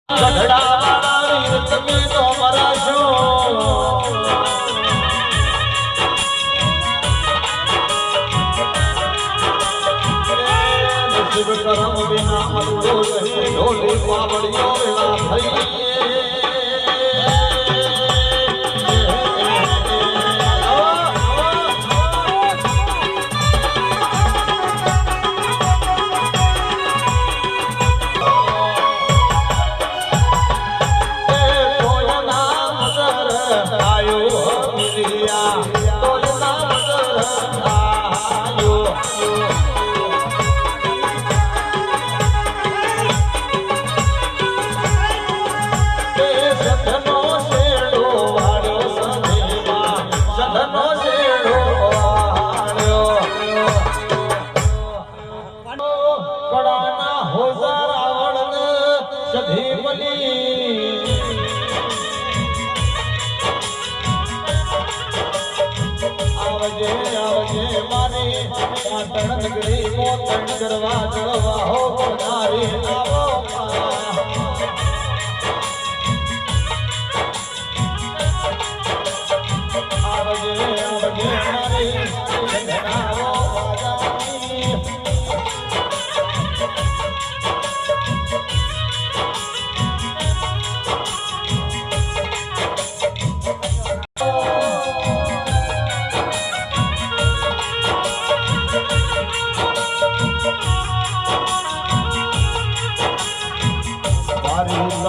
ગઢડાવાળા વીર તમે તો મરાશો નસીબ કરમ વિના મળતો નહીં ઢોલી પાવડીઓ વેળા થઈ નગરી મોતણ કરવા જળવા હો નારી આવો આવજે આવજે નારી સંગનાવો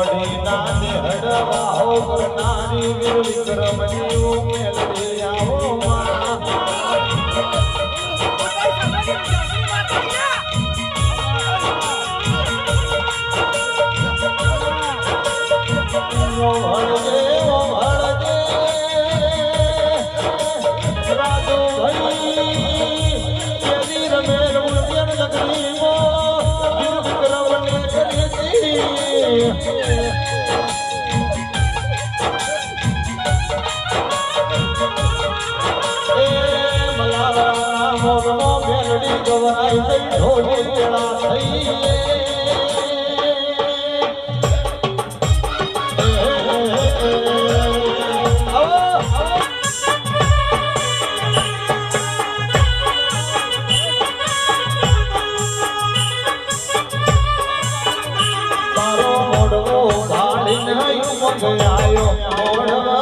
વાજાની નારી વીર વિક્રમ જીવ મેલડી આવો રાજુ ભાઈ વીર મેર ઉદ્યન નગરી વીર વિક્રમ ને કરી મેલડી ગવરાઈ થઈ ઢોલી વેળા થઈ તારો મોડવો ભાડીને આવ્યો મોડવો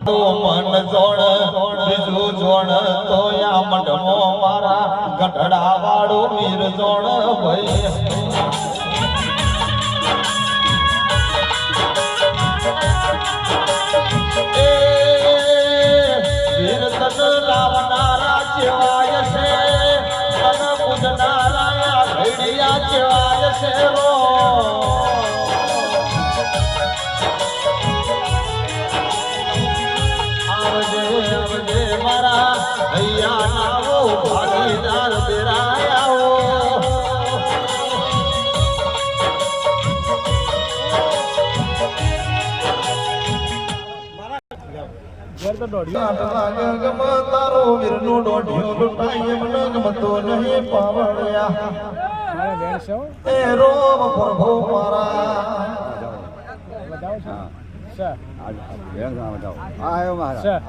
તો મન જોણ બીજું જોણ તો આ મંડમો મારા ગઢડા વાળો વીર જોણ ભાઈ વીર તન લાવનારા જેવાય છે તન પૂજનારા ભેડિયા જેવાય છે રો મારા ભૈયા આવો ભાગીદાર બેરાયાઓ તારો વીરનો દોઢિયો લૂંટાય મને ગમતો નહીં પાવળ્યા એ રોમ પ્રભુ મારા આવ્યો મારા